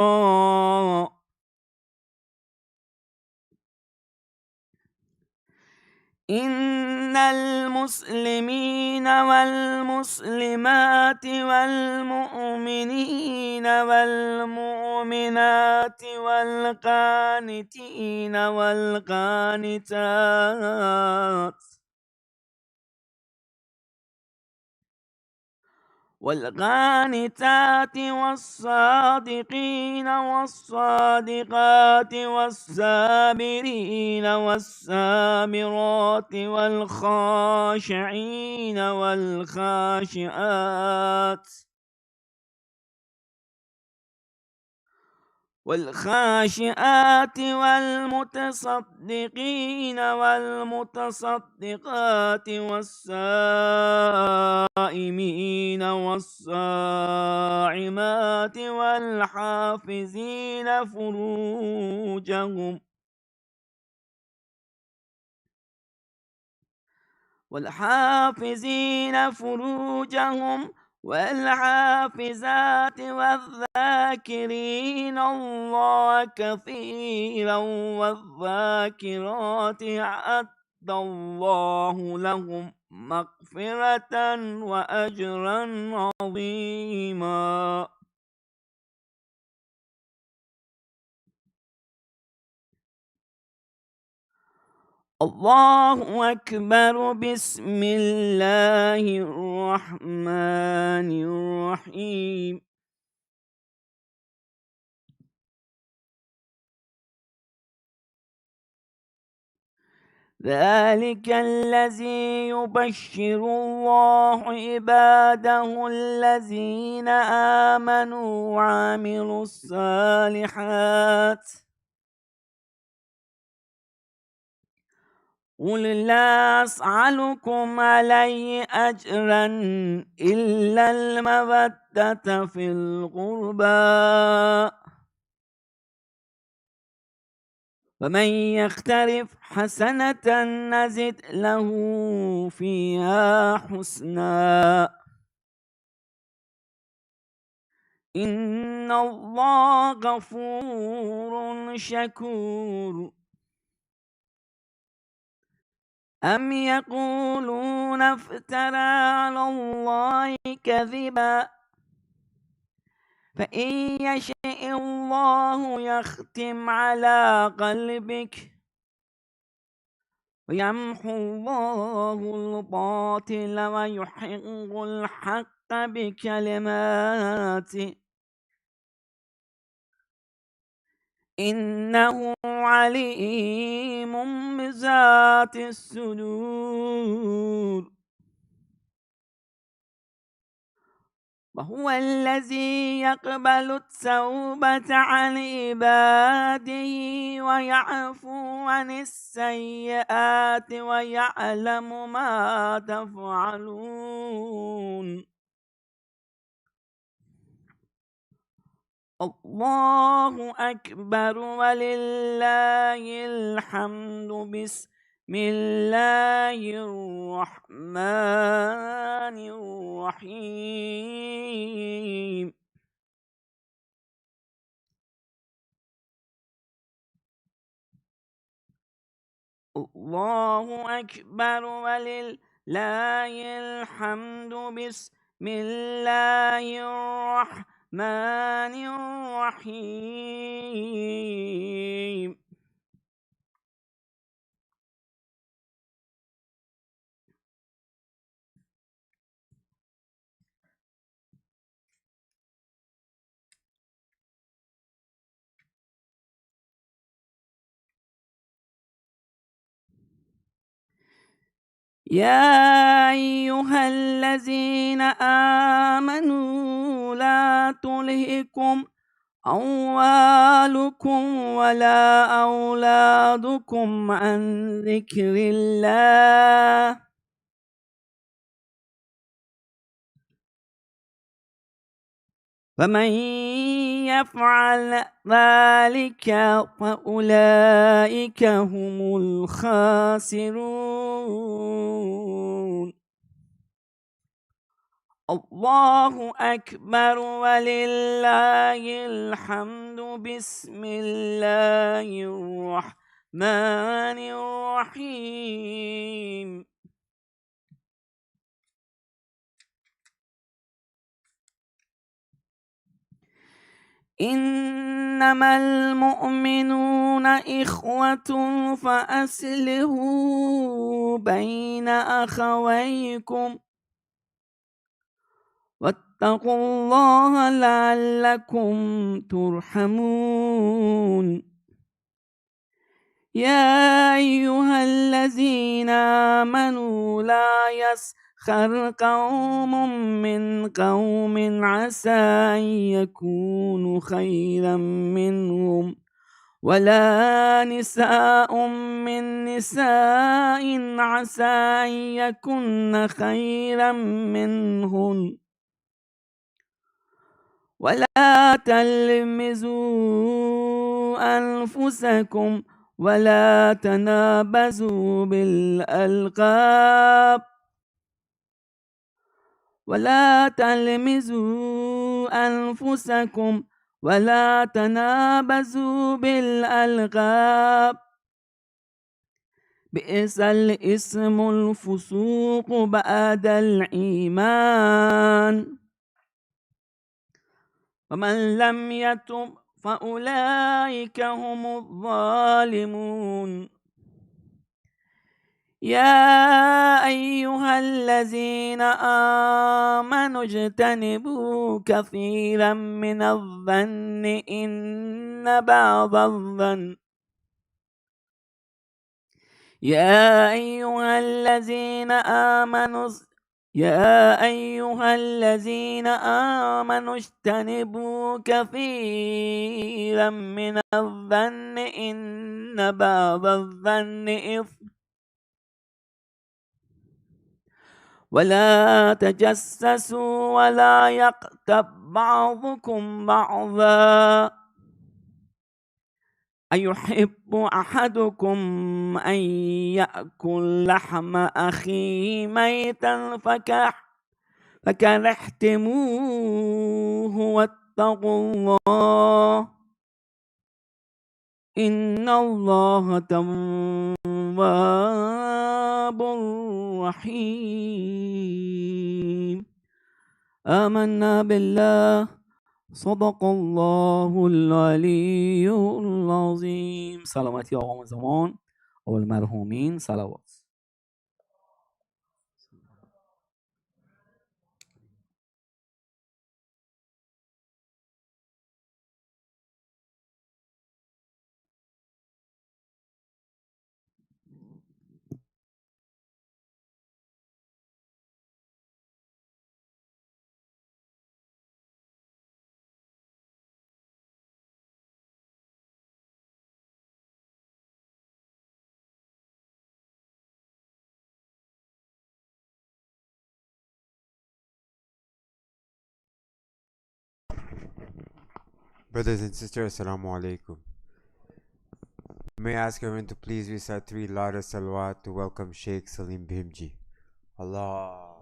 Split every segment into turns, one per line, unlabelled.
إن المسلمين والمسلمات والمؤمنين والمؤمنات والقانتين والقانتات والصادقين والصادقات والصابرين والصابرات والخاشعين والخاشعات والمتصدقين والمتصدقات والصائمين والصائمات والحافظين فروجهم والحافظات والذاكرين الله كثيرا والذاكرات أعد الله لهم مغفرة وأجرا عظيما. الله أكبر. بسم الله الرحمن الرحيم. ذلك الذي يبشر الله عباده الذين آمنوا وعملوا الصالحات. قل لا أسألكم عليه أجرا إلا المودة في القربى ومن يقترف حسنة نزد له فيها حسنا إن الله غفور شكور. أم يقولون افترى على الله كذبا فإن يشاء الله يختم على قلبك ويمحو الله الباطل ويحق الحق بكلماته إنه عليم بذات الصدور. وهو الذي يقبل التوبة عن عباده ويعفو عن السيئات ويعلم ما تفعلون. الله أكبر ولله الحمد. بسم الله الرحمن الرحيم. الله أكبر ولله الحمد. بسم الله الرحمن الرحيم. يا أيها الذين آمنوا لا تلهكم أموالكم ولا أولادكم عن ذكر الله فمن يفعل ذلك فأولئك هم الخاسرون. الله أكبر ولله الحمد. بسم الله الرحمن الرحيم. إنما المؤمنون إخوة فأصلحوا بين أخويكم واتقوا الله لعلكم ترحمون. يا أيها الذين آمنوا لا يسخر قوم من قوم عسى أن يكونوا خيرا منهم ولا نساء من نساء عسى أن يكن خيرا منهن ولا تلمزوا أنفسكم ولا تنابزوا بالألقاب ولا تلمزوا أنفسكم ولا تنابزوا بالألقاب بئس الاسم الفسوق بعد الإيمان ومن لم يتب فأولئك هم الظالمون. يا أيها الذين آمنوا اجتنبوا كثيرا من الظن إن بعض الظن يا أيها الذين آمنوا اجتنبوا كثيرا من الظن إن بعض الظن إثم ولا تجسسوا ولا يغتب بعضكم بعضا أيحب أحدكم أن يأكل لحم أخيه ميتا فكرهتموه واتقوا الله إن الله تواب رحيم. آمنا بالله صدق الله العلی العظیم. سلامتی آقام زمان و المرحومین صلوات.
Brothers and sisters, Assalamu alaikum. May I ask everyone to please recite 3 louder salawat to welcome Shaykh Saleem Bhimji. Allah.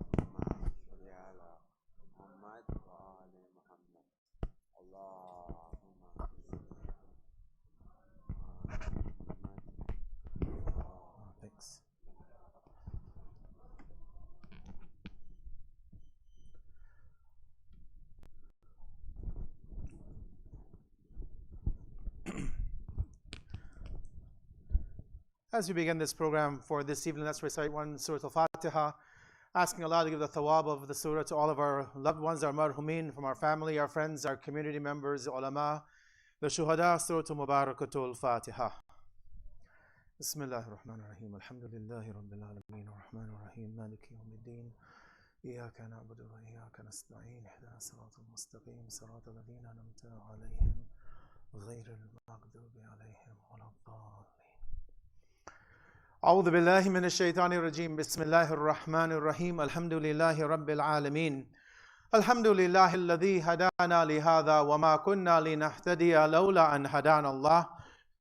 As we begin this program for this evening, let's recite one Surah Al-Fatiha, asking Allah to give the thawab of the surah to all of our loved ones, our marhumin, from our family, our friends, our community members, the ulama, the shuhada. Surah Mubarakatul Fatiha. Bismillah ar-Rahman ar-Rahim. Alhamdulillahi Rabbil Alameen ar-Rahman ar-Rahim. Maliki yawmiddin. إياك نعبد وإياك نستعين اهدنا الصراط المستقيم صراط الذين أنعمت عليهم غير المغضوب عليهم ولا الضالين. أعوذ بالله من الشيطان الرجيم. بسم الله الرحمن الرحيم. الحمد لله رب العالمين. الحمد لله الذي هدانا لهذا وما كنا لنهتدي لولا أن هدانا الله.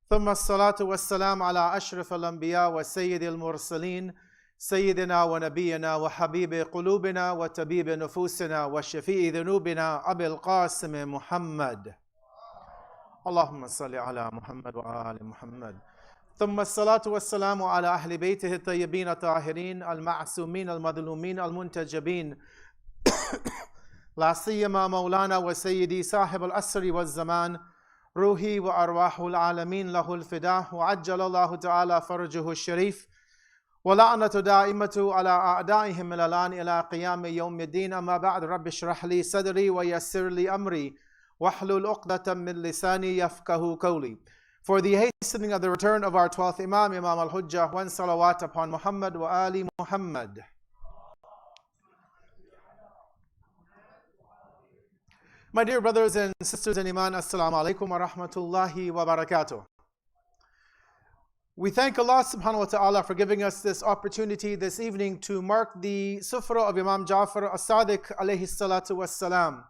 ثم الصلاة والسلام على أشرف الأنبياء وسيد المرسلين سيدنا ونبينا وحبيب قلوبنا وطبيب نفوسنا وشفيع ذنوبنا أبي القاسم محمد. اللهم صل على محمد وآل محمد. ثم الصلاة والسلام على أهل بيته الطيبين الطاهرين المعصومين المظلومين المنتجبين، لا سيما مولانا وسيدي صاحب العصر والزمان، روحي وأرواح العالمين له الفداء، وعجل الله تعالى فرجه الشريف، ولعنة دائمة على أعدائهم من الآن إلى قيام يوم الدين. أما بعد، رب اشرح لي صدري ويسر لي أمري واحلل عقدة من لساني يفقهوا قولي. For the hastening of the return of our 12th Imam, Imam al-Hujjah, one salawat upon Muhammad wa ali Muhammad. My dear brothers and sisters in Iman, Assalamu alaikum wa rahmatullahi wa barakatuh. We thank Allah subhanahu wa ta'ala for giving us this opportunity this evening to mark the Sufro of Imam Jaffer al-Sadiq alayhi salatu wassalam.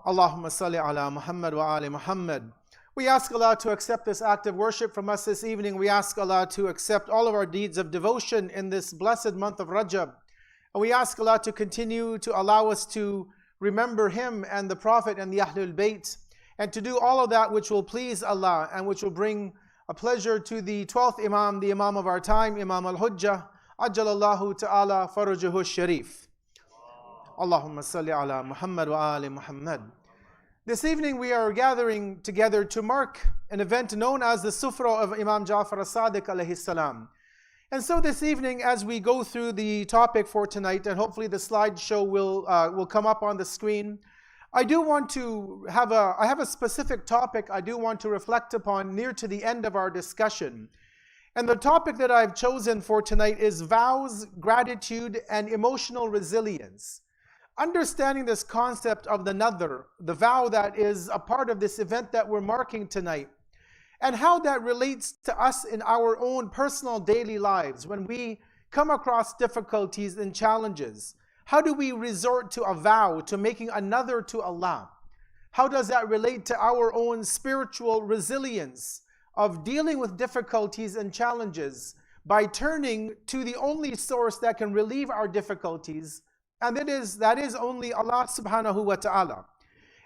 Allahumma salli ala Muhammad wa ali Muhammad. We ask Allah to accept this act of worship from us this evening. We ask Allah to accept all of our deeds of devotion in this blessed month of Rajab. And we ask Allah to continue to allow us to remember Him and the Prophet and the Ahlul Bayt, and to do all of that which will please Allah and which will bring a pleasure to the 12th Imam, the Imam of our time, Imam al-Hujjah, Ajjalallahu ta'ala farajahu sharif. Allahumma salli ala Muhammad wa ali Muhammad. This evening we are gathering together to mark an event known as the Sufro of Imam Jaffer al-Sadiq alayhi salam. And so this evening, as we go through the topic for tonight, and hopefully the slideshow will come up on the screen, I have a specific topic I do want to reflect upon near to the end of our discussion. And the topic that I've chosen for tonight is vows, gratitude, and emotional resilience. Understanding this concept of the nadhr, the vow that is a part of this event that we're marking tonight, and how that relates to us in our own personal daily lives when we come across difficulties and challenges. How do we resort to a vow, to making a nadhr to Allah? How does that relate to our own spiritual resilience of dealing with difficulties and challenges by turning to the only source that can relieve our difficulties, and that is only Allah subhanahu wa ta'ala.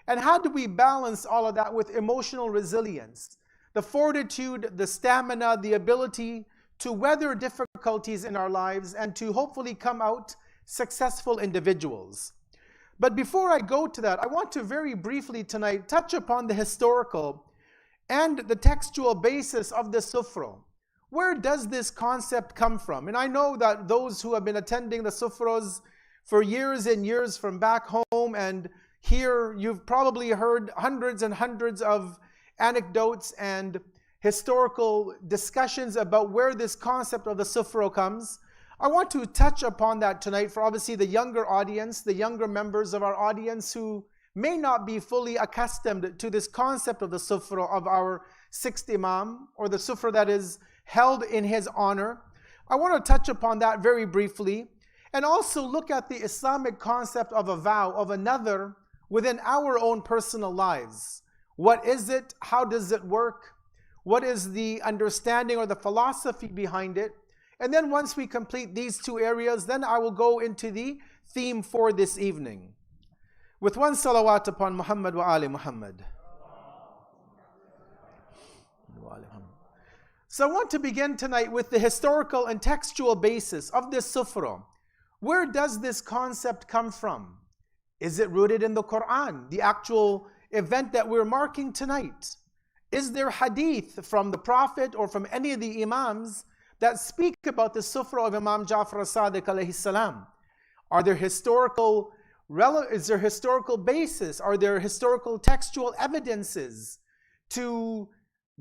And how do we balance all of that with emotional resilience? The fortitude, the stamina, the ability to weather difficulties in our lives and to hopefully come out successful individuals. But before I go to that, I want to very briefly tonight touch upon the historical and the textual basis of the Sufro. Where does this concept come from? And I know that those who have been attending the Sufros for years and years from back home and here, you've probably heard hundreds and hundreds of anecdotes and historical discussions about where this concept of the Sufro comes. I want to touch upon that tonight for obviously the younger audience, the younger members of our audience who may not be fully accustomed to this concept of the Sufro of our 6th Imam, or the Sufro that is held in his honor. I want to touch upon that very briefly, and also look at the Islamic concept of a vow, of a nadhr, within our own personal lives. What is it? How does it work? What is the understanding or the philosophy behind it? And then once we complete these two areas, then I will go into the theme for this evening. With one salawat upon Muhammad wa ali Muhammad. So I want to begin tonight with the historical and textual basis of this Sufro. Where does this concept come from? Is it rooted in the Quran, the actual event that we're marking tonight? Is there hadith from the Prophet or from any of the Imams that speak about the Sufro of Imam Jaffer al-Sadiq alayhi salam? Is there historical basis? Are there historical textual evidences to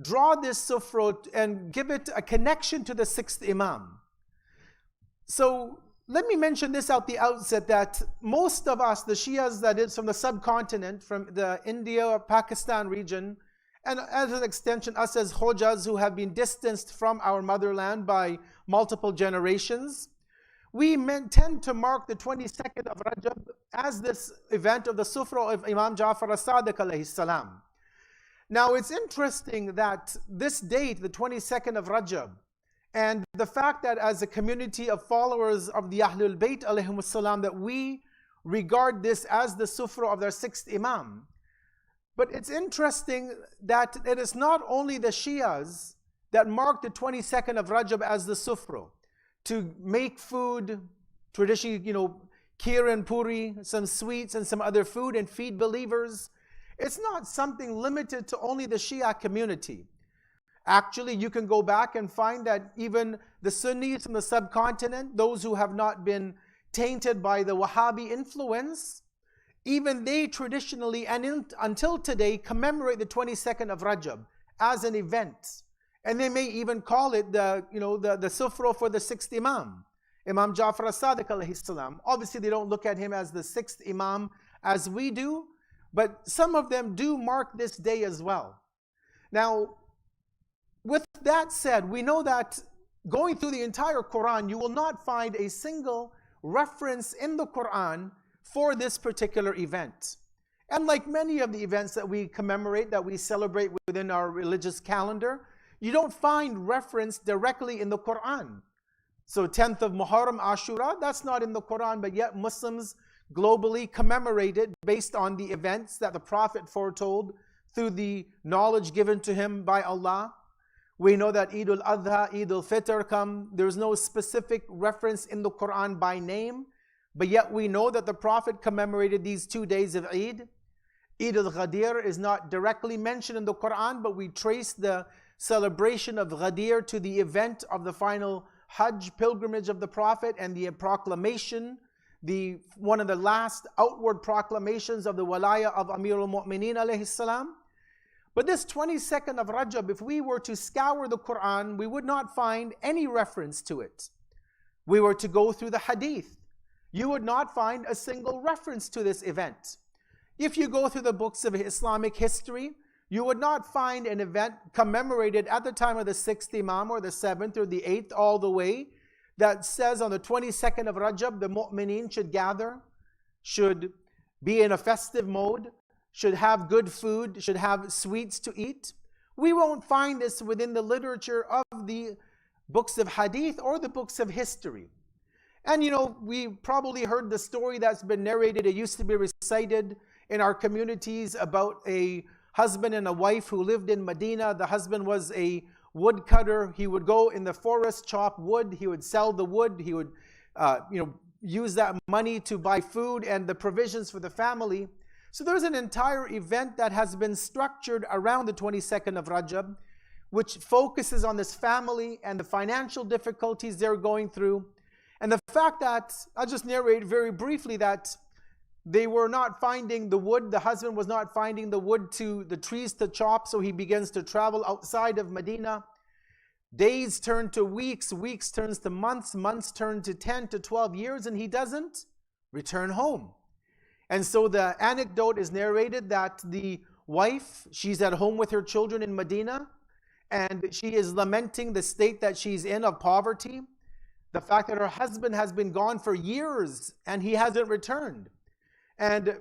draw this Sufro and give it a connection to the 6th Imam? So let me mention this at the outset, that most of us, the Shias that is from the subcontinent, from the India, Pakistan region, and as an extension, us as Khojas who have been distanced from our motherland by multiple generations, we tend to mark the 22nd of Rajab as this event of the Sufro of Imam Jaffer al-Sadiq alayhi salam. Now it's interesting that this date, the 22nd of Rajab, And the fact that as a community of followers of the Ahlul Bayt alayhimus salam, that we regard this as the Sufro of their sixth Imam. But it's interesting that it is not only the Shias that mark the 22nd of Rajab as the Sufro, to make food, traditionally, kheer and puri, some sweets and some other food, and feed believers. It's not something limited to only the Shia community. Actually, you can go back and find that even the Sunnis from the subcontinent, those who have not been tainted by the Wahhabi influence, even they traditionally and until today commemorate the 22nd of Rajab as an event. And they may even call it the Sufro for the sixth Imam, Imam Jaffer al-Sadiq alayhi salam. Obviously, they don't look at him as the sixth Imam as we do, but some of them do mark this day as well. Now, with that said, we know that going through the entire Quran, you will not find a single reference in the Quran for this particular event. And like many of the events that we commemorate, that we celebrate within our religious calendar, you don't find reference directly in the Quran. So 10th of Muharram, Ashura, that's not in the Quran, but yet Muslims globally commemorate it based on the events that the Prophet foretold through the knowledge given to him by Allah. We know that Eid al-Adha, Eid al-Fitr come. There's no specific reference in the Quran by name, but yet we know that the Prophet commemorated these 2 days of Eid. Eid al-Ghadir is not directly mentioned in the Quran, but we trace the celebration of Ghadir to the event of the final Hajj pilgrimage of the Prophet and the proclamation, one of the last outward proclamations of the Walaya of Amir al-Mu'mineen alayhi salam. But this 22nd of Rajab, if we were to scour the Quran, we would not find any reference to it. We were to go through the Hadith, you would not find a single reference to this event. If you go through the books of Islamic history, you would not find an event commemorated at the time of the 6th Imam or the 7th or the 8th all the way that says on the 22nd of Rajab, the mu'mineen should gather, should be in a festive mode, should have good food, should have sweets to eat. We won't find this within the literature of the books of hadith or the books of history. And we probably heard the story that's been narrated, it used to be recited in our communities about a husband and a wife who lived in Medina. The husband was a woodcutter. He would go in the forest, chop wood, he would sell the wood, he would use that money to buy food and the provisions for the family. So there's an entire event that has been structured around the 22nd of Rajab, which focuses on this family and the financial difficulties they're going through. And the fact that, I'll just narrate very briefly, that they were not finding the wood, the husband was not finding the wood to the trees to chop, so he begins to travel outside of Medina. Days turn to weeks, weeks turns to months, months turn to 10 to 12 years, and he doesn't return home. And so the anecdote is narrated that the wife, she's at home with her children in Medina, and she is lamenting the state that she's in of poverty, the fact that her husband has been gone for years and he hasn't returned. And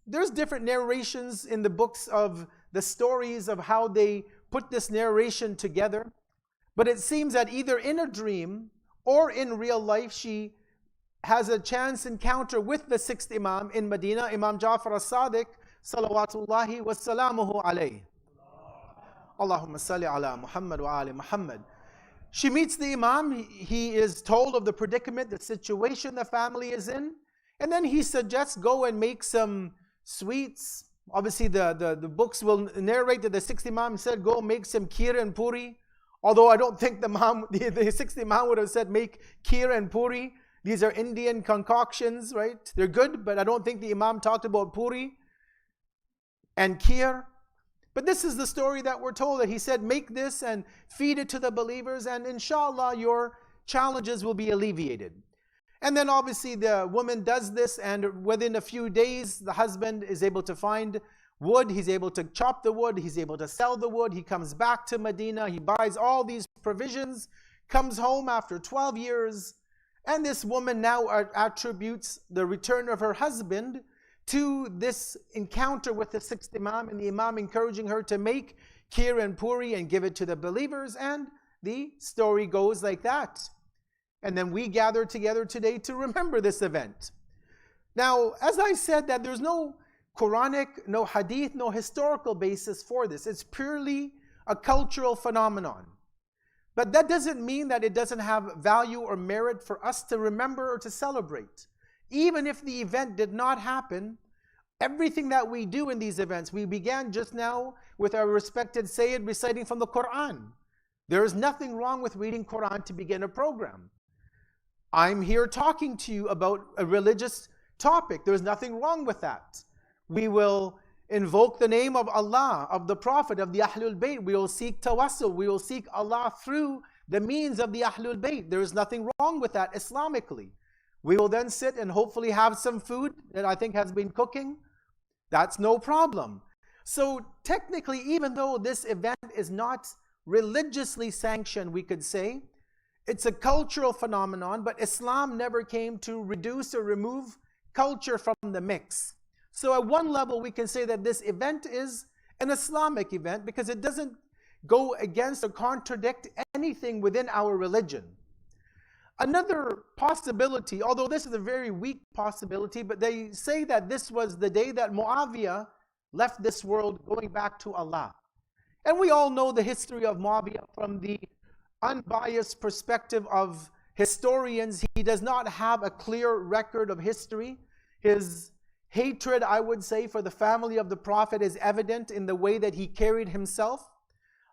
there's different narrations in the books of the stories of how they put this narration together. But it seems that either in a dream or in real life, she has a chance encounter with the 6th Imam in Medina, Imam Jaffer al-Sadiq, salawatullahi wa salamuhu alayhi. Allahumma salli ala Muhammad wa ali Muhammad. She meets the Imam, he is told of the predicament, the situation the family is in, and then he suggests go and make some sweets. Obviously the books will narrate that the 6th Imam said go make some kheer and puri, although I don't think the 6th Imam would have said make kheer and puri. These are Indian concoctions, right? They're good, but I don't think the Imam talked about puri and kheer. But this is the story that we're told, that he said, make this and feed it to the believers, and inshallah your challenges will be alleviated. And then obviously the woman does this, and within a few days, the husband is able to find wood, he's able to chop the wood, he's able to sell the wood, he comes back to Medina, he buys all these provisions, comes home after 12 years, and this woman now attributes the return of her husband to this encounter with the 6th Imam, and the Imam encouraging her to make kheer and puri and give it to the believers, and the story goes like that. And then we gather together today to remember this event. Now, as I said, that there's no Quranic, no hadith, no historical basis for this. It's purely a cultural phenomenon. But that doesn't mean that it doesn't have value or merit for us to remember or to celebrate. Even if the event did not happen, everything that we do in these events, we began just now with our respected Sayyid reciting from the Quran. There is nothing wrong with reading Quran to begin a program. I'm here talking to you about a religious topic. There's nothing wrong with that. We will invoke the name of Allah, of the Prophet, of the Ahlul Bayt. We will seek tawassul. We will seek Allah through the means of the Ahlul Bayt. There is nothing wrong with that Islamically. We will then sit and hopefully have some food that I think has been cooking. That's no problem. So technically, even though this event is not religiously sanctioned, we could say, it's a cultural phenomenon, but Islam never came to reduce or remove culture from the mix. So at one level, we can say that this event is an Islamic event because it doesn't go against or contradict anything within our religion. Another possibility, although this is a very weak possibility, but they say that this was the day that Muawiyah left this world going back to Allah. And we all know the history of Muawiyah from the unbiased perspective of historians. He does not have a clear record of history. His hatred, I would say, for the family of the Prophet is evident in the way that he carried himself.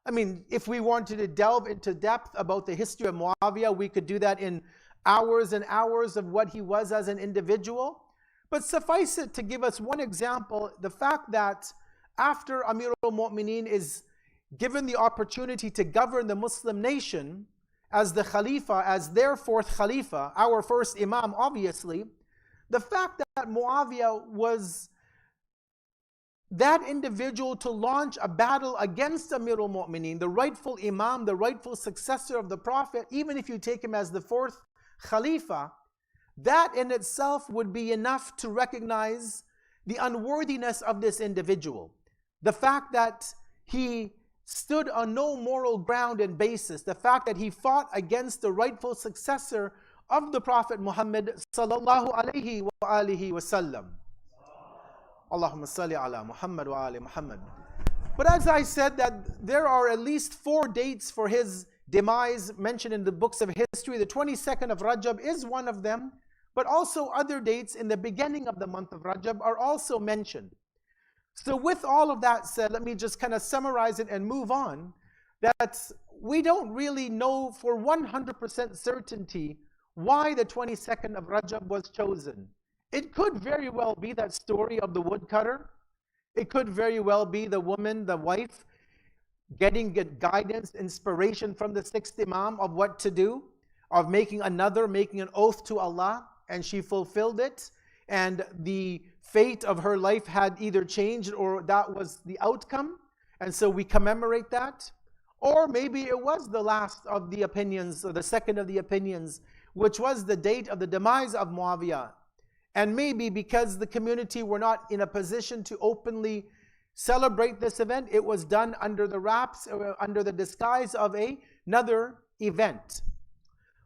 I mean, if we wanted to delve into depth about the history of Muawiyah, we could do that in hours and hours of what he was as an individual. But suffice it to give us one example, the fact that after Amir al-Mu'mineen is given the opportunity to govern the Muslim nation as the Khalifa, as their fourth Khalifa, our first Imam, obviously, the fact that Muawiyah was that individual to launch a battle against Amir al-Mu'mineen, the rightful Imam, the rightful successor of the Prophet, even if you take him as the fourth Khalifa, that in itself would be enough to recognize the unworthiness of this individual. The fact that he stood on no moral ground and basis, the fact that he fought against the rightful successor of the Prophet Muhammad sallallahu alayhi wa alihi wa sallam. Allahumma salli ala Muhammad wa ali Muhammad. But as I said, that there are at least 4 dates for his demise mentioned in the books of history. The 22nd of Rajab is one of them, but also other dates in the beginning of the month of Rajab are also mentioned. So with all of that said, let me just kind of summarize it and move on, that we don't really know for 100% certainty why the 22nd of Rajab was chosen. It could very well be that story of the woodcutter. It could very well be the woman, the wife, getting guidance, inspiration from the 6th Imam of what to do, of making an oath to Allah, and she fulfilled it, and the fate of her life had either changed or that was the outcome, and so we commemorate that. Or maybe it was the last of the opinions, or the second of the opinions, which was the date of the demise of Muawiyah. And maybe because the community were not in a position to openly celebrate this event, it was done under the wraps, or under the disguise of another event.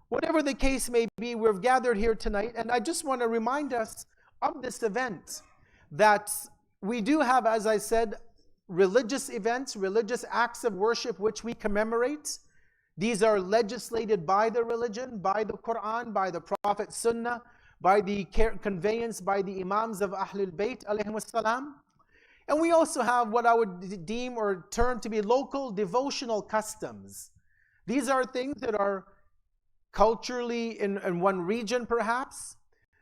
Whatever the case may be, we've gathered here tonight, and I just want to remind us of this event, that we do have, as I said, religious events, religious acts of worship which we commemorate. These are legislated by the religion, by the Quran, by the Prophet's Sunnah, by the conveyance by the Imams of Ahlul Bayt alayhimus salam. And we also have what I would deem or term to be local devotional customs. These are things that are culturally in one region perhaps.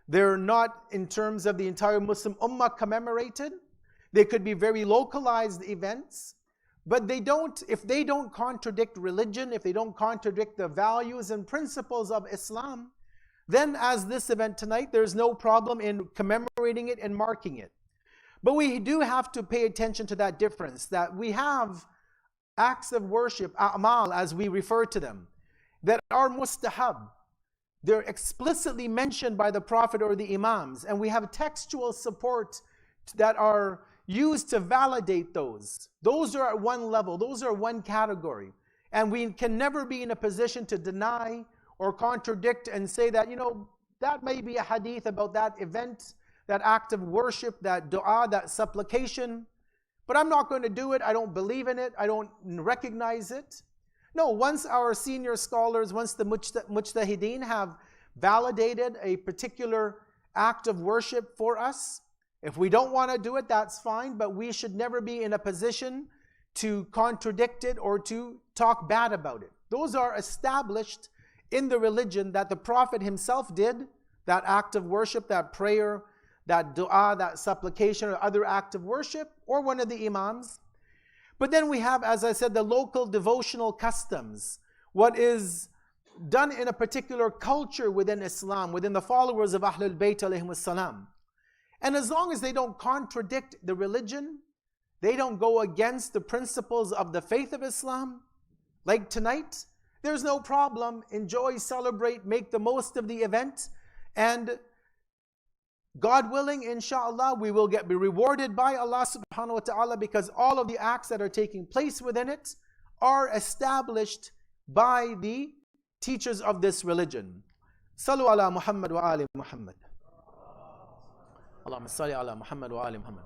They're not in terms of the entire Muslim Ummah commemorated. They could be very localized events, but if they don't contradict religion, if they don't contradict the values and principles of Islam, then as this event tonight, there's no problem in commemorating it and marking it. But we do have to pay attention to that difference, that we have acts of worship, a'mal as we refer to them, that are mustahab. They're explicitly mentioned by the Prophet or the Imams, and we have textual support that are used to validate those. Those are at one level, those are one category. And we can never be in a position to deny or contradict and say that, that may be a hadith about that event, that act of worship, that dua, that supplication, but I'm not going to do it. I don't believe in it. I don't recognize it. No, once our senior scholars, once the mujtahideen have validated a particular act of worship for us, if we don't want to do it, that's fine, but we should never be in a position to contradict it or to talk bad about it. Those are established in the religion that the Prophet himself did, that act of worship, that prayer, that dua, that supplication, or other act of worship, or one of the Imams. But then we have, as I said, the local devotional customs, what is done in a particular culture within Islam, within the followers of Ahlul Bayt alayhimus salam. And as long as they don't contradict the religion, they don't go against the principles of the faith of Islam, like tonight, there's no problem. Enjoy, celebrate, make the most of the event, and God willing, inshallah, we will be rewarded by Allah subhanahu wa ta'ala, because all of the acts that are taking place within it are established by the teachers of this religion. Sallu ala Muhammad wa ali Muhammad. Allahumma salli ala Muhammad wa ali Muhammad.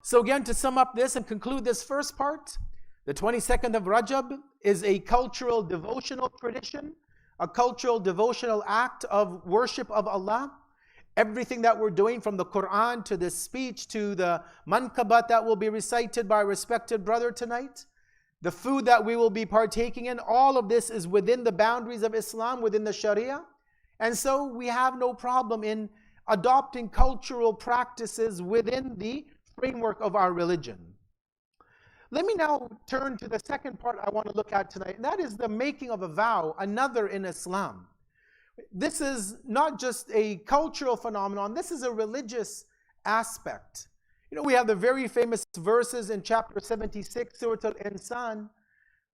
So again, to sum up this and conclude this first part, the 22nd of Rajab is a cultural devotional tradition, a cultural devotional act of worship of Allah. Everything that we're doing, from the Quran to this speech to the mankabat that will be recited by a respected brother tonight, the food that we will be partaking in, all of this is within the boundaries of Islam, within the Sharia. And so we have no problem in adopting cultural practices within the framework of our religion. Let me now turn to the second part I want to look at tonight, and that is the making of a vow, another in Islam. This is not just a cultural phenomenon, this is a religious aspect. We have the very famous verses in chapter 76, Surah Al-Insan.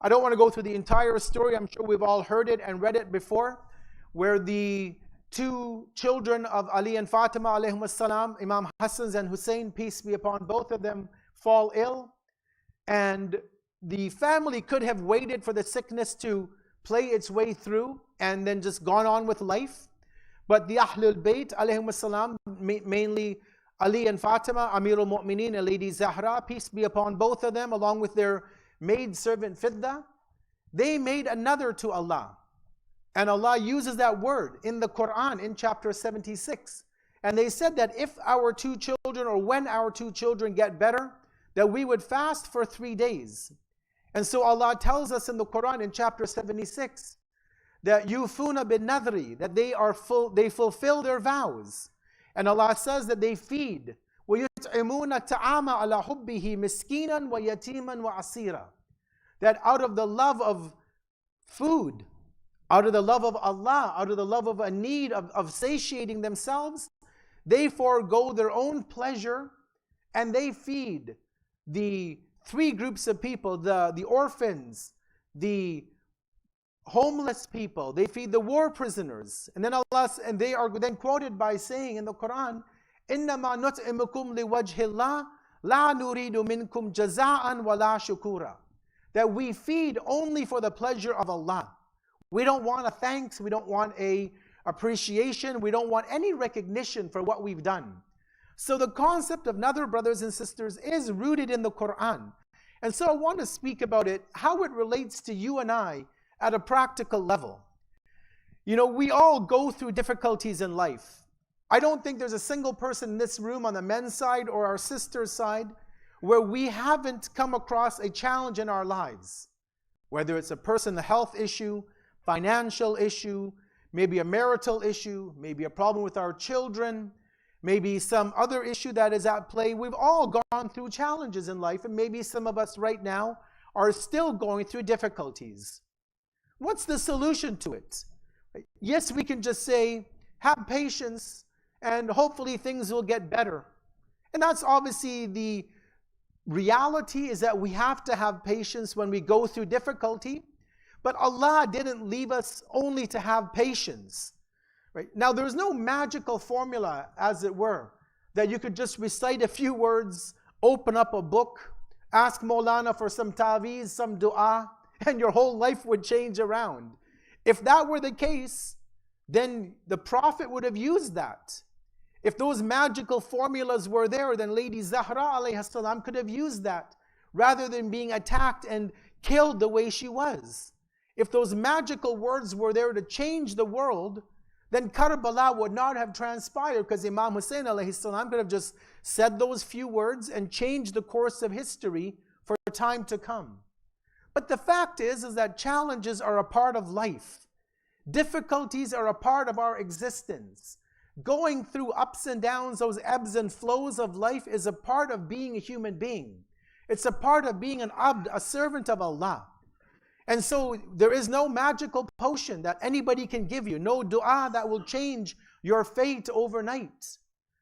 I don't want to go through the entire story, I'm sure we've all heard it and read it before, where the two children of Ali and Fatima alayhim salam, Imam Hassan and Hussein, peace be upon both of them, fall ill. And the family could have waited for the sickness to play its way through and then just gone on with life. But the Ahlul Bayt alayhim salam, mainly Ali and Fatima, Amirul Mu'mineen and Lady Zahra, peace be upon both of them, along with their maid servant Fidda, they made another to Allah. And Allah uses that word in the Quran in chapter 76. And they said that if our two children, or when our two children get better, that we would fast for 3 days. And so Allah tells us in the Quran in chapter 76 that yufuna bin nadri, that they fulfill their vows. And Allah says that they feed. وَيُطْعِمُونَ الطَّعَامَ عَلَى حُبِّهِ مِسْكِينًا وَيَتِيمًا وَعَسِيرًا. That out of the love of food, out of the love of Allah, out of the love of a need of satiating themselves, they forego their own pleasure and they feed the three groups of people, the orphans, the homeless people, they feed the war prisoners. And then Allah, and they are then quoted by saying in the Quran, إِنَّمَا نُطْعِمُكُمْ لِوَجْهِ اللَّهِ لَا نُرِيدُ مِنْكُمْ جَزَاءً وَلَا شُكُورًا. That we feed only for the pleasure of Allah. We don't want a thanks, we don't want a appreciation, we don't want any recognition for what we've done. So the concept of nadr, brothers and sisters, is rooted in the Quran. And so I want to speak about it, how it relates to you and I at a practical level. We all go through difficulties in life. I don't think there's a single person in this room on the men's side or our sister's side where we haven't come across a challenge in our lives. Whether it's a personal health issue, financial issue, maybe a marital issue, maybe a problem with our children, maybe some other issue that is at play. We've all gone through challenges in life, and maybe some of us right now are still going through difficulties. What's the solution to it? Yes, we can just say, have patience, and hopefully things will get better. And that's obviously the reality, is that we have to have patience when we go through difficulty. But Allah didn't leave us only to have patience. Right? Now, there's no magical formula, as it were, that you could just recite a few words, open up a book, ask Maulana for some ta'weez, some dua, and your whole life would change around. If that were the case, then the Prophet would have used that. If those magical formulas were there, then Lady Zahra alayhi salam could have used that rather than being attacked and killed the way she was. If those magical words were there to change the world, then Karbala would not have transpired, because Imam Hussein alayhi salam could have just said those few words and changed the course of history for time to come. But the fact is that challenges are a part of life. Difficulties are a part of our existence. Going through ups and downs, those ebbs and flows of life, is a part of being a human being. It's a part of being an abd, a servant of Allah. And so there is no magical potion that anybody can give you, no dua that will change your fate overnight,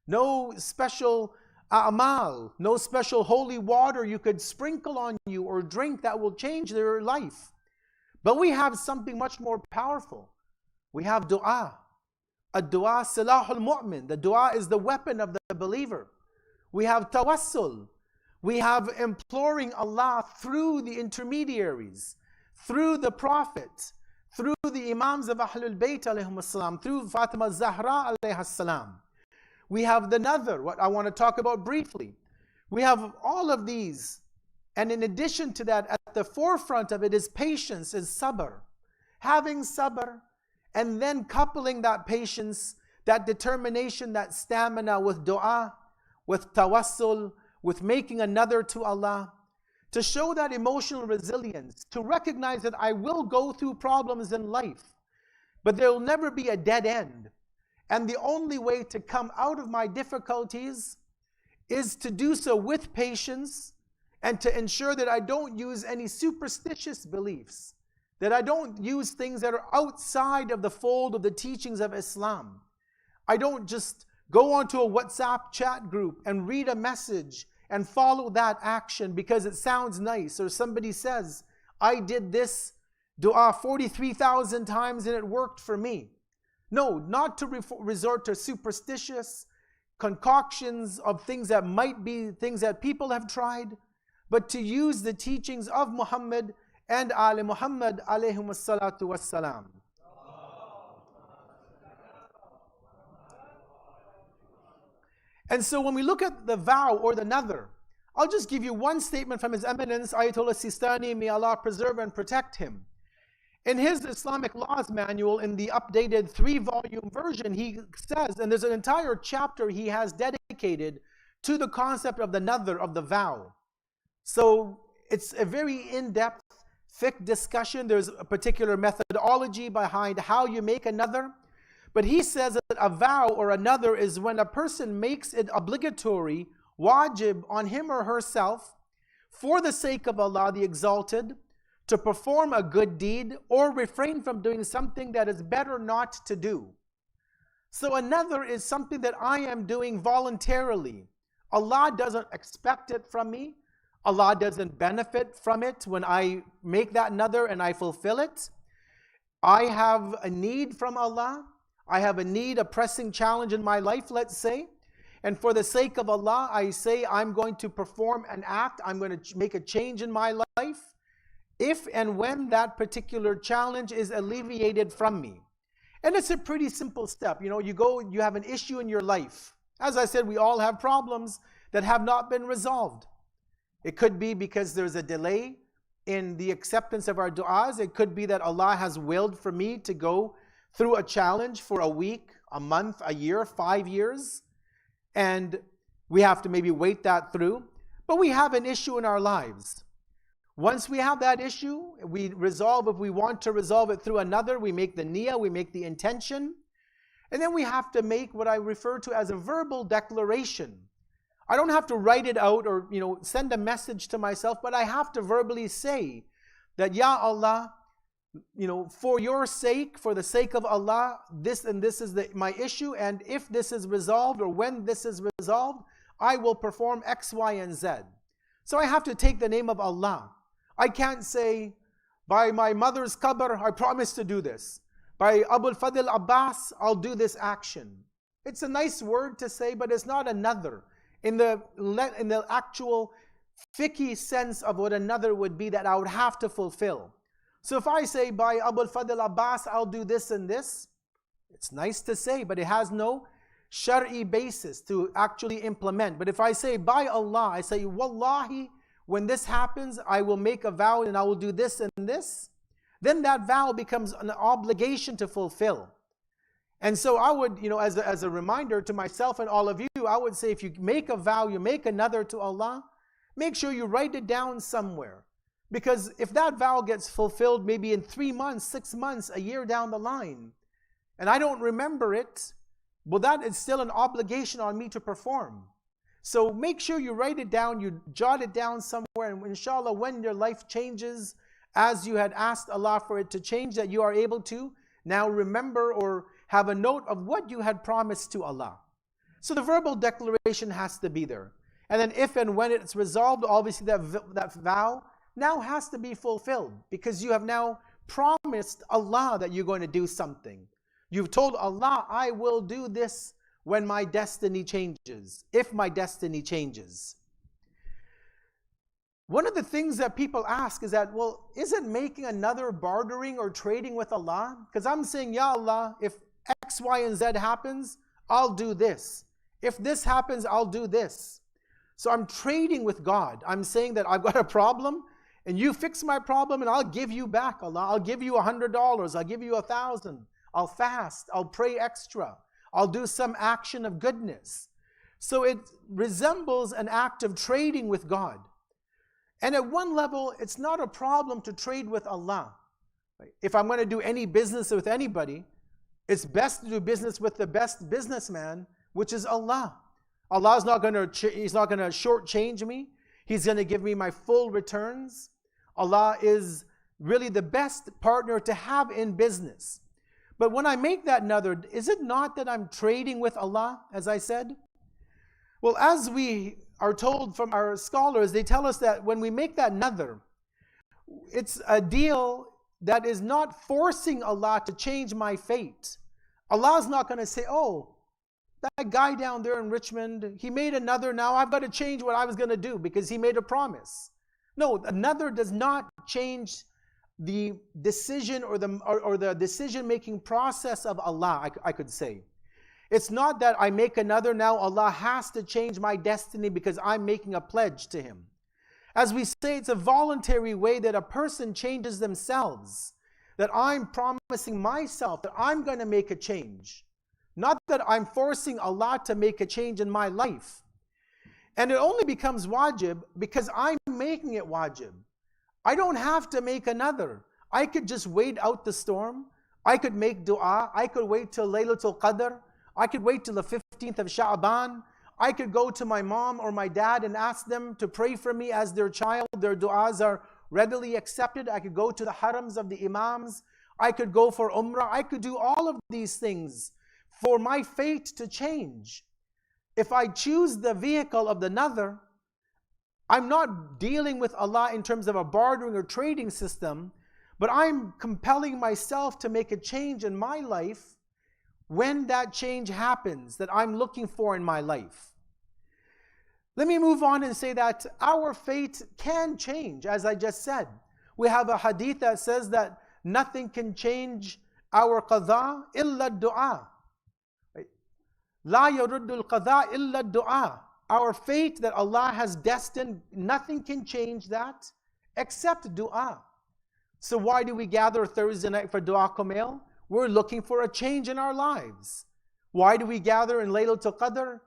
no special a'mal, no special holy water you could sprinkle on you or drink that will change your life. But we have something much more powerful. We have dua. Ad-dua silahul mu'min. The dua is the weapon of the believer. We have tawassul. We have imploring Allah through the intermediaries, through the Prophet, through the Imams of Ahlul Bayt alayhim salam, through Fatima Az-Zahraa alayha salam. We have the nadhr, what I want to talk about briefly. We have all of these. And in addition to that, at the forefront of it is patience, is sabr. Having sabr, and then coupling that patience, that determination, that stamina with dua, with tawassul, with making another to Allah, to show that emotional resilience, to recognize that I will go through problems in life, but there will never be a dead end. And the only way to come out of my difficulties is to do so with patience, and to ensure that I don't use any superstitious beliefs, that I don't use things that are outside of the fold of the teachings of Islam. I don't just go onto a WhatsApp chat group and read a message and follow that action because it sounds nice, or somebody says, I did this dua 43,000 times and it worked for me. No, not to resort to superstitious concoctions of things that might be things that people have tried, but to use the teachings of Muhammad and Ali Muhammad alayhim salatu wassalam. And so when we look at the vow or the nadhr, I'll just give you one statement from His Eminence Ayatollah Sistani, may Allah preserve and protect him. In his Islamic Laws Manual, in the updated 3-volume version, he says, and there's an entire chapter he has dedicated to the concept of the nadhr, of the vow. So it's a very in-depth, thick discussion. There's a particular methodology behind how you make a nadhr. But he says that a vow or a nadhr is when a person makes it obligatory, wajib, on him or herself, for the sake of Allah the Exalted, to perform a good deed or refrain from doing something that is better not to do. So a nadhr is something that I am doing voluntarily. Allah doesn't expect it from me. Allah doesn't benefit from it when I make that nadhr and I fulfill it. I have a need from Allah. I have a need, a pressing challenge in my life, let's say. And for the sake of Allah, I say I'm going to perform an act. I'm going to make a change in my life if and when that particular challenge is alleviated from me. And it's a pretty simple step. You know, you have an issue in your life. As I said, we all have problems that have not been resolved. It could be because there's a delay in the acceptance of our du'as. It could be that Allah has willed for me to go through a challenge for a week, a month, a year, 5 years. And we have to maybe wait that through. But we have an issue in our lives. Once we have that issue, we resolve, if we want to resolve it through another, we make the niyyah, we make the intention. And then we have to make what I refer to as a verbal declaration. I don't have to write it out or send a message to myself, but I have to verbally say that, Ya Allah, for your sake, for the sake of Allah, this and this is my issue, and if this is resolved or when this is resolved, I will perform X, Y, and Z. So I have to take the name of Allah. I can't say, by my mother's qabr, I promise to do this. By Abul Fadl Abbas, I'll do this action. It's a nice word to say, but it's not a nadhr. In the actual fiqhi sense of what a nadhr would be that I would have to fulfill. So if I say by Abul Fadl Abbas, I'll do this and this, it's nice to say, but it has no Shari basis to actually implement. But if I say by Allah, I say, Wallahi, when this happens, I will make a vow and I will do this and this, then that vow becomes an obligation to fulfill. And so I would, as a reminder to myself and all of you, I would say if you make a vow, you make another to Allah, make sure you write it down somewhere. Because if that vow gets fulfilled maybe in 3 months, 6 months, a year down the line, and I don't remember it, well, that is still an obligation on me to perform. So make sure you write it down, you jot it down somewhere, and inshallah, when your life changes as you had asked Allah for it to change, that you are able to now remember or have a note of what you had promised to Allah. So the verbal declaration has to be there. And then if and when it's resolved, obviously that vow now has to be fulfilled, because you have now promised Allah that you're going to do something. You've told Allah, I will do this when my destiny changes, if my destiny changes. One of the things that people ask is that, well, is it making another bartering or trading with Allah? Because I'm saying, Ya Allah, if X, Y, and Z happens, I'll do this. If this happens, I'll do this. So I'm trading with God. I'm saying that I've got a problem, and you fix my problem, and I'll give you back, Allah. I'll give you $100. I'll give you 1,000. I'll fast. I'll pray extra. I'll do some action of goodness. So it resembles an act of trading with God. And at one level, it's not a problem to trade with Allah. If I'm going to do any business with anybody, it's best to do business with the best businessman, which is Allah. He's not going to shortchange me. He's going to give me my full returns. Allah is really the best partner to have in business. But when I make that nadhr, is it not that I'm trading with Allah, as I said? Well, as we are told from our scholars, they tell us that when we make that nadhr, it's a deal that is not forcing Allah to change my fate. Allah's not going to say, oh, that guy down there in Richmond, he made a nadhr, now I've got to change what I was going to do because he made a promise. No, a nadhr does not change the decision or the decision-making process of Allah, I could say. It's not that I make a nadhr, now Allah has to change my destiny because I'm making a pledge to Him. As we say, it's a voluntary way that a person changes themselves, that I'm promising myself that I'm going to make a change. Not that I'm forcing Allah to make a change in my life. And it only becomes wajib because I'm making it wajib. I don't have to make another. I could just wait out the storm. I could make dua. I could wait till Laylatul Qadr. I could wait till the 15th of Sha'ban. I could go to my mom or my dad and ask them to pray for me as their child. Their du'as are readily accepted. I could go to the harams of the imams. I could go for umrah. I could do all of these things for my fate to change. If I choose the vehicle of the nadhr, I'm not dealing with Allah in terms of a bartering or trading system, but I'm compelling myself to make a change in my life when that change happens that I'm looking for in my life. Let me move on and say that our fate can change, as I just said. We have a hadith that says that nothing can change our qadha illa du'a. La yaruddu al-qadha illa du'a. Our fate that Allah has destined, nothing can change that except dua. So why do we gather Thursday night for Dua Kumail? We're looking for a change in our lives. Why do we gather in Laylatul Qadr?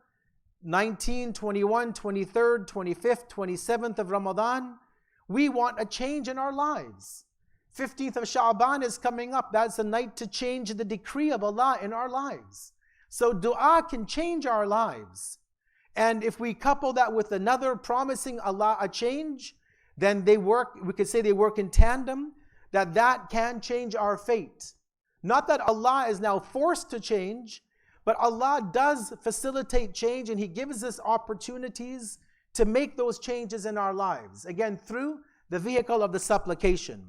19, 21, 23rd, 25th, 27th of Ramadan. We want a change in our lives. 15th of Sha'ban is coming up. That's the night to change the decree of Allah in our lives. So dua can change our lives. And if we couple that with another promising Allah a change, then they work, we could say they work in tandem, that can change our fate. Not that Allah is now forced to change, but Allah does facilitate change and He gives us opportunities to make those changes in our lives. Again, through the vehicle of the supplication.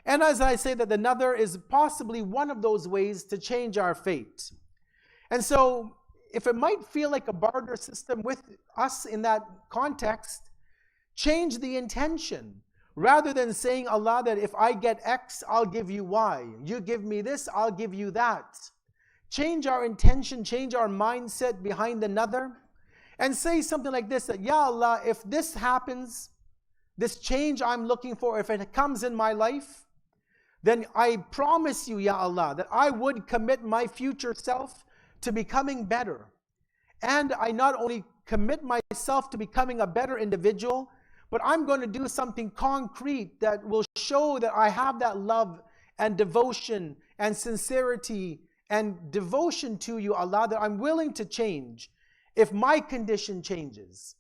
And as I say that the nadhr is possibly one of those ways to change our fate. And so, if it might feel like a barter system with us in that context, change the intention. Rather than saying, Allah, that if I get X, I'll give you Y. You give me this, I'll give you that. Change our intention, change our mindset behind another, and say something like this, that, Ya Allah, if this happens, this change I'm looking for, if it comes in my life, then I promise you, Ya Allah, that I would commit my future self to becoming better. And I not only commit myself to becoming a better individual, but I'm going to do something concrete that will show that I have that love and devotion and sincerity and devotion to you, Allah, that I'm willing to change if my condition changes.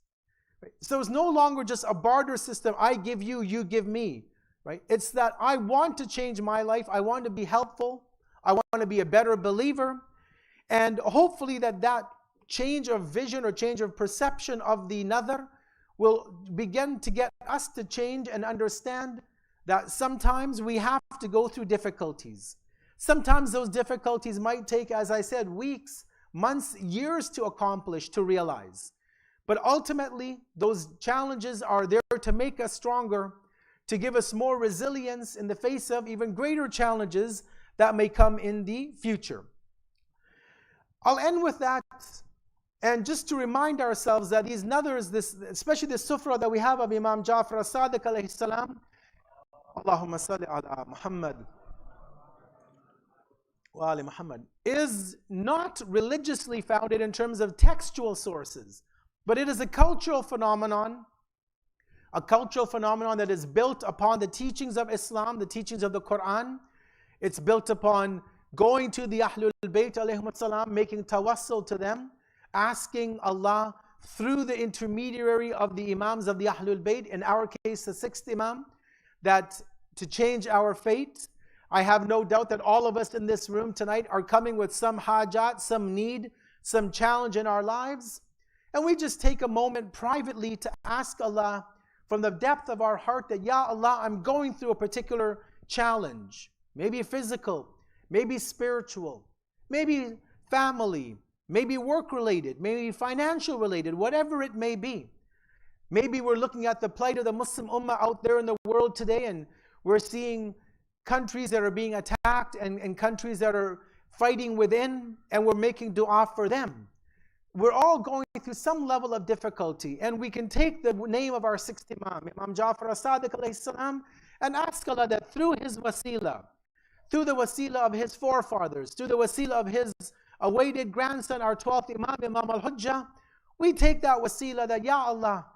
Right? So it's no longer just a barter system, I give you, you give me. Right? It's that I want to change my life, I want to be helpful, I want to be a better believer, and hopefully that change of vision or change of perception of the another will begin to get us to change and understand that sometimes we have to go through difficulties. Sometimes those difficulties might take, as I said, weeks, months, years to accomplish, to realize. But ultimately, those challenges are there to make us stronger, to give us more resilience in the face of even greater challenges that may come in the future. I'll end with that. And just to remind ourselves that these nathars, especially the Sufro that we have of Imam Jaffer al-Sadiq alayhi salam, Allahumma salli ala Muhammad wa ali Muhammad, is not religiously founded in terms of textual sources, but it is a cultural phenomenon that is built upon the teachings of Islam, the teachings of the Quran. It's built upon going to the Ahlul Bayt alayhim salam, making tawassul to them, asking Allah through the intermediary of the Imams of the Ahlul Bayt, in our case the 6th Imam, that to change our fate. I have no doubt that all of us in this room tonight are coming with some hajat, some need, some challenge in our lives. And we just take a moment privately to ask Allah from the depth of our heart that, Ya Allah, I'm going through a particular challenge. Maybe physical, maybe spiritual, maybe family, maybe work-related, maybe financial-related, whatever it may be. Maybe we're looking at the plight of the Muslim Ummah out there in the world today, and we're seeing countries that are being attacked and countries that are fighting within, and we're making dua for them. We're all going through some level of difficulty, and we can take the name of our 6th Imam, Imam Jaffer al-Sadiq alayhi salam, and ask Allah that through his wasila, through the wasila of his forefathers, through the wasila of his awaited grandson, our 12th Imam, Imam al-Hujjah, we take that wasila that, Ya Allah,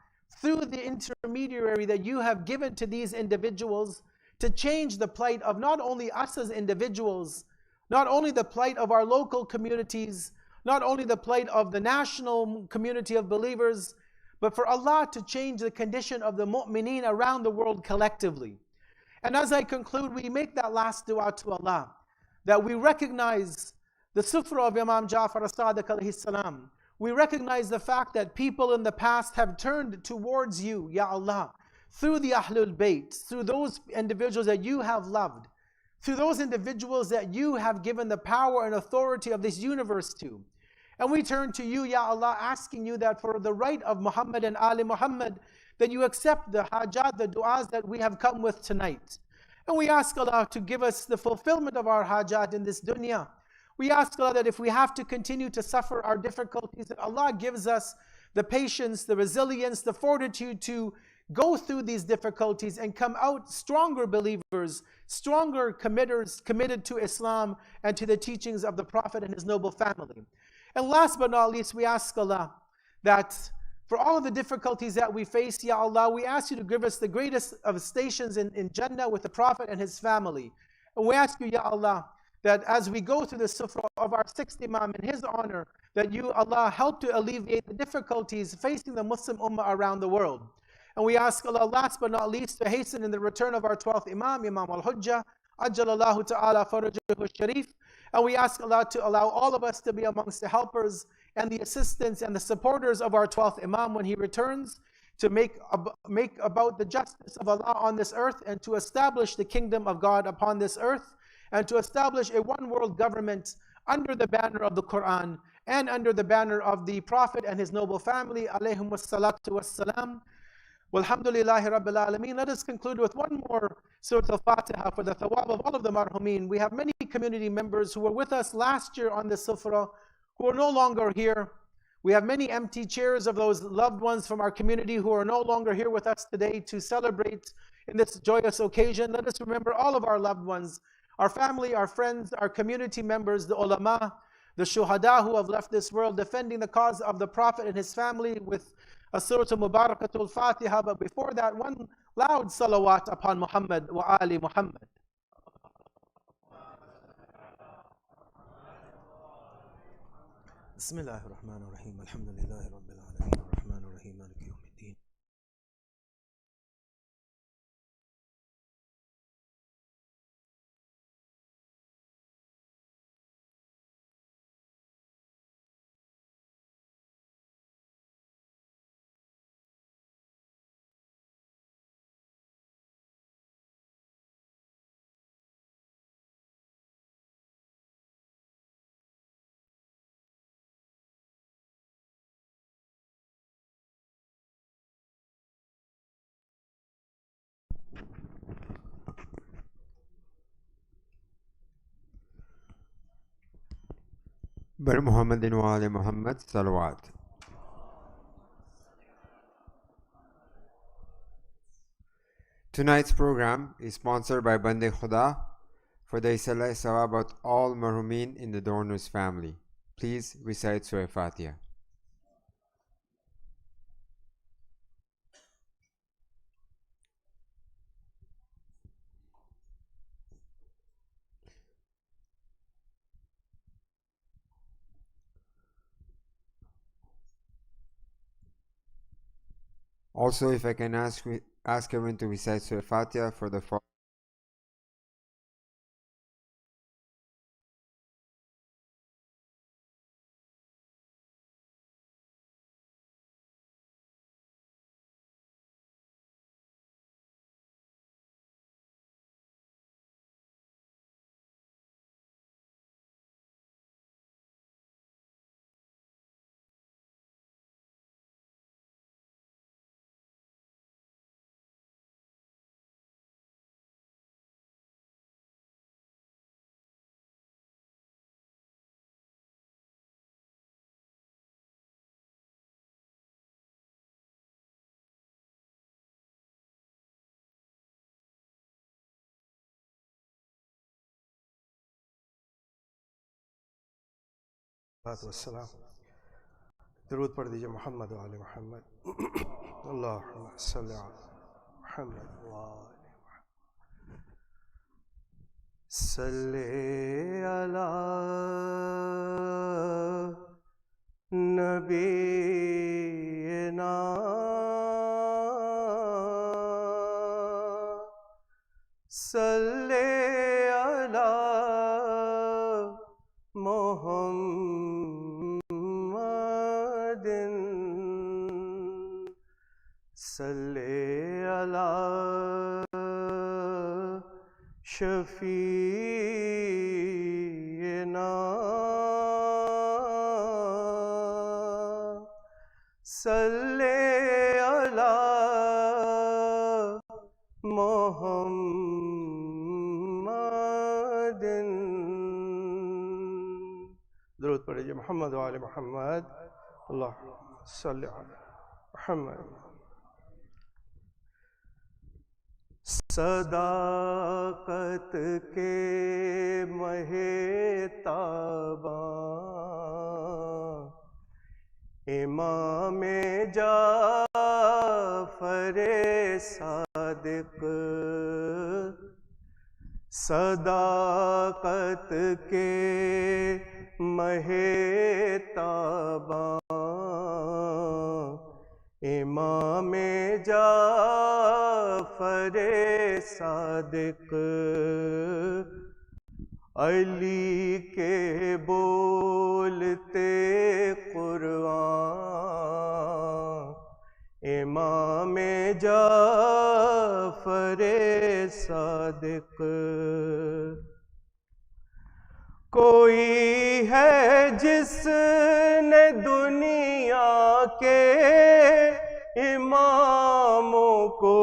through the intermediary that you have given to these individuals, to change the plight of not only us as individuals, not only the plight of our local communities, not only the plight of the national community of believers, but for Allah to change the condition of the mu'mineen around the world collectively. And as I conclude, we make that last dua to Allah, that we recognize the Sufro of Imam Jaffer al-Sadiq alayhi salam. We recognize the fact that people in the past have turned towards you, Ya Allah, through the Ahlul Bayt, through those individuals that you have loved, through those individuals that you have given the power and authority of this universe to. And we turn to you, Ya Allah, asking you that for the right of Muhammad and Ali Muhammad, that you accept the hajat, the du'as that we have come with tonight. And we ask Allah to give us the fulfillment of our hajat in this dunya. We ask Allah that if we have to continue to suffer our difficulties, that Allah gives us the patience, the resilience, the fortitude to go through these difficulties and come out stronger believers, stronger committed to Islam and to the teachings of the Prophet and his noble family. And last but not least, we ask Allah that for all of the difficulties that we face, Ya Allah, we ask you to give us the greatest of stations in Jannah with the Prophet and his family. And we ask you, Ya Allah, that as we go through the Sufro of our 6th Imam in his honor, that you, Allah, help to alleviate the difficulties facing the Muslim Ummah around the world. And we ask Allah, last but not least, to hasten in the return of our 12th Imam, Imam al-Hujjah, Ajjalallahu ta'ala farajahu sharif. And we ask Allah to allow all of us to be amongst the helpers and the assistants and the supporters of our 12th Imam when he returns, to make about the justice of Allah on this earth, and to establish the kingdom of God upon this earth, and to establish a one world government under the banner of the Quran and under the banner of the Prophet and his noble family, alayhim wassalatu wassalam. Walhamdulillahi Rabbil Alameen. Let us conclude with one more Surah Al-Fatiha for the thawab of all of the marhumin. We have many community members who were with us last year on the Sufro who are no longer here. We have many empty chairs of those loved ones from our community who are no longer here with us today to celebrate in this joyous occasion. Let us remember all of our loved ones, our family, our friends, our community members, the ulama, the shuhada who have left this world defending the cause of the Prophet and his family with a Surah Mubarakatul Fatiha. But before that, one loud salawat upon Muhammad wa Ali Muhammad.
Bismillahir Rahmanir Rahim. Alhamdulillahi Rabbil Alameen. Ar-Rahmanir Rahim. Maliki Yawmiddin.
Bar Muhammadin wa ali Muhammad salawat. Tonight's program is sponsored by Bande Khuda for the Islah Sawab of all marhumin in the donor's family. Please recite Surah Fatiha. Also, if I can ask everyone to recite Surah Fatiha for the
والسلام. درود پڑھ دیجئے محمد و آل محمد. اللہم صلی علی محمد و آل محمد. صلی علی نبینا صلی علی محمد صلی علی شفیعنا صلی علی محمد. درود پڑھیے محمد و آل محمد. اللہم صلی علی محمد. صداقت کے مہتاباں امام جعفر صادق. صداقت کے مہتاباں امام جعفر صادق. علی کے بولتے قرآن امام جعفر صادق. کوئی ہے جس نے دنیا کے
اماموں کو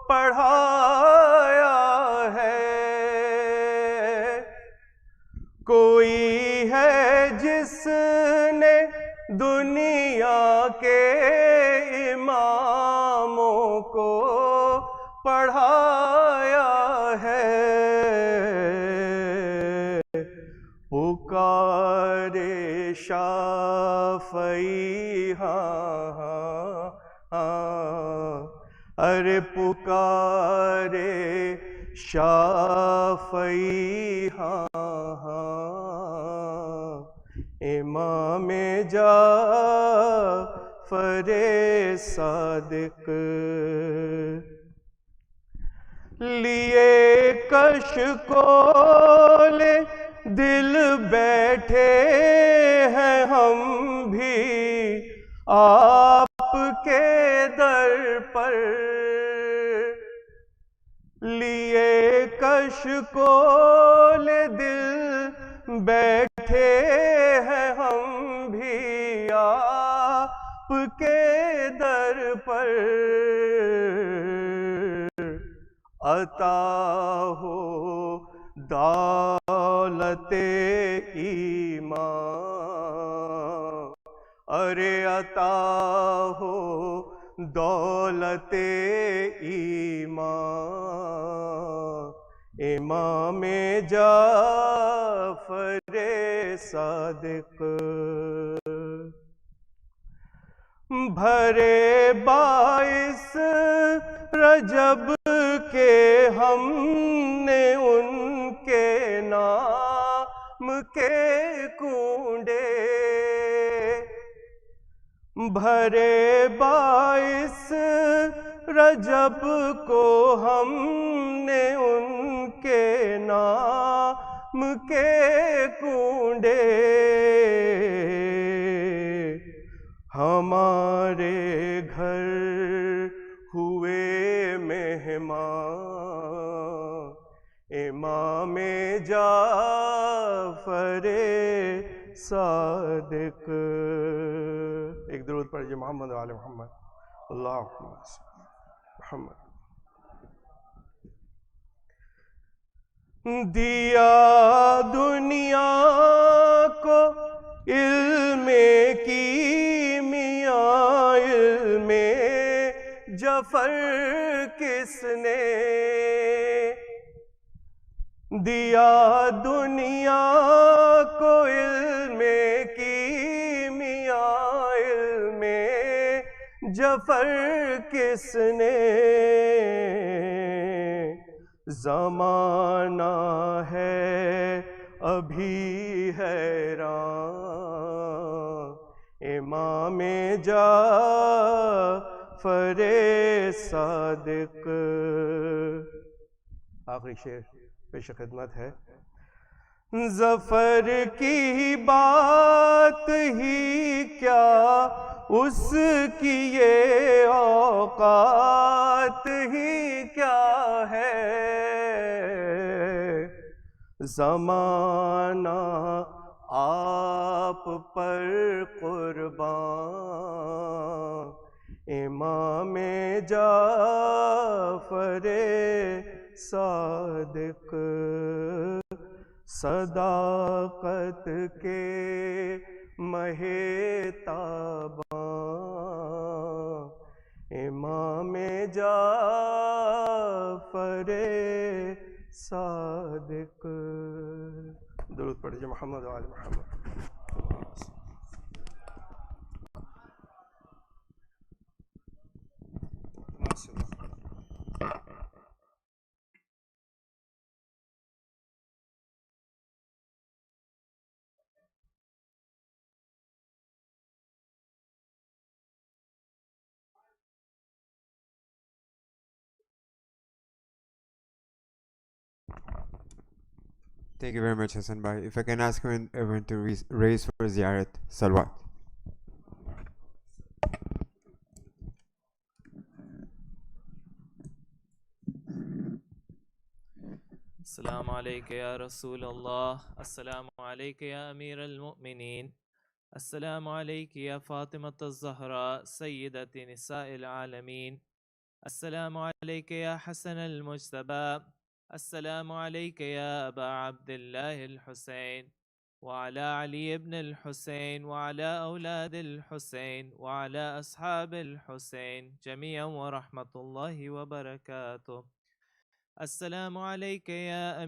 پڑھایا ہے. کوئی ہے جس نے دنیا کے اماموں کو پڑھایا ہے. پکارے شافعی ہاں ہاں ہاں، ارے پکارے شافعی ہاں ہاں، امام جعفر صادق. لیے کشکول دل بیٹھے ہیں ہم بھی آپ کے در پر. لیے کشکول دل بیٹھے ہیں ہم بھی آپ کے در پر. عطا ہو دولت ایمان، ارے عطا ہو دولت ایمان، امام جعفر صادق. بھرے 22 رجب کے ہم نے ان کے نام کے کنڈے. بھرے 22 رجب کو ہم نے ان کے نام کے کنڈے. ہمارے گھر ہوئے مہمان امام جعفر صادق. ایک درود پڑھیے محمد و آل محمد. اللہم صل محمد. دیا دنیا کو علم کیمیاء، علم جعفر کس نے دیا دنیا کو علم کیمیاء، علم جعفر کس نے. زمانہ ہے ابھی حیران، امام جعفر صادق. آخری شعر پیش خدمت ہے. ظفر کی بات ہی کیا، اس کی یہ اوقات ہی کیا ہے. زمانہ آپ پر قربان، امام جعفر صادق. صداقت کے مہ تاباں، امام جعفر صادق. درود پڑھیے محمد و آل محمد.
Thank you very much, Hassan Bhai. If I can ask everyone to raise for Ziyarat Salawat.
السلام علیکہ یا رسول اللہ، السلام علیکہ یا امیر المؤمنین، السلام عليك يا فاطمة الزهراء سيدة نساء العالمين. السلام عليك يا حسن المجتبى. السلام عليك يا أبا عبد الله الحسين، وعلى علي بن الحسين، وعلى أولاد الحسين، وعلى أصحاب الحسين جميعا، ورحمة الله وبركاته. السلام عليك يا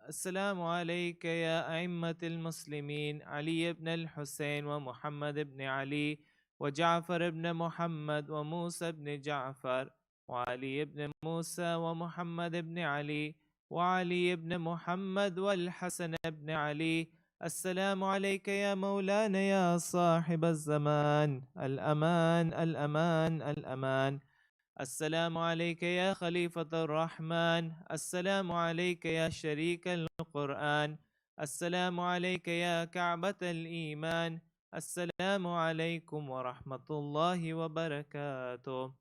السلام عليك يا أئمة المسلمين علي بن الحسين ومحمد بن علي وجعفر بن محمد وموسى بن جعفر وعلي بن موسى ومحمد بن علي وعلي بن محمد والحسن بن علي. السلام عليك يا مولانا يا صاحب الزمان، الأمان الأمان الأمان. السلام عليك يا خليفة الرحمن. السلام عليك يا شريك القرآن. السلام عليك يا كعبة الإيمان. السلام عليكم ورحمة الله وبركاته.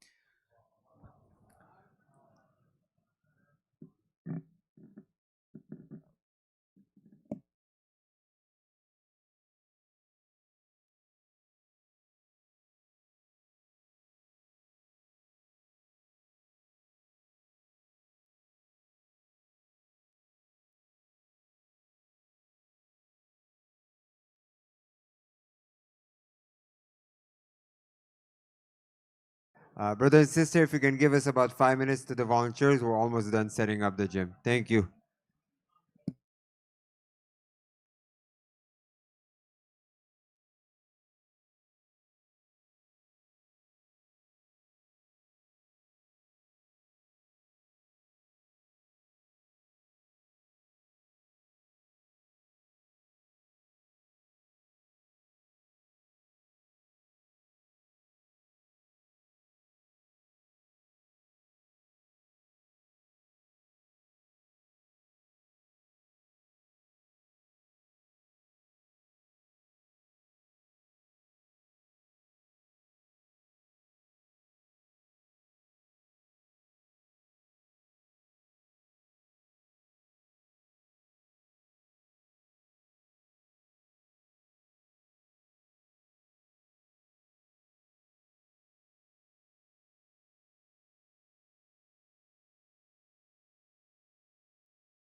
Brother and sister, if you can give us about 5 minutes to the volunteers, we're almost done setting up the gym. Thank you.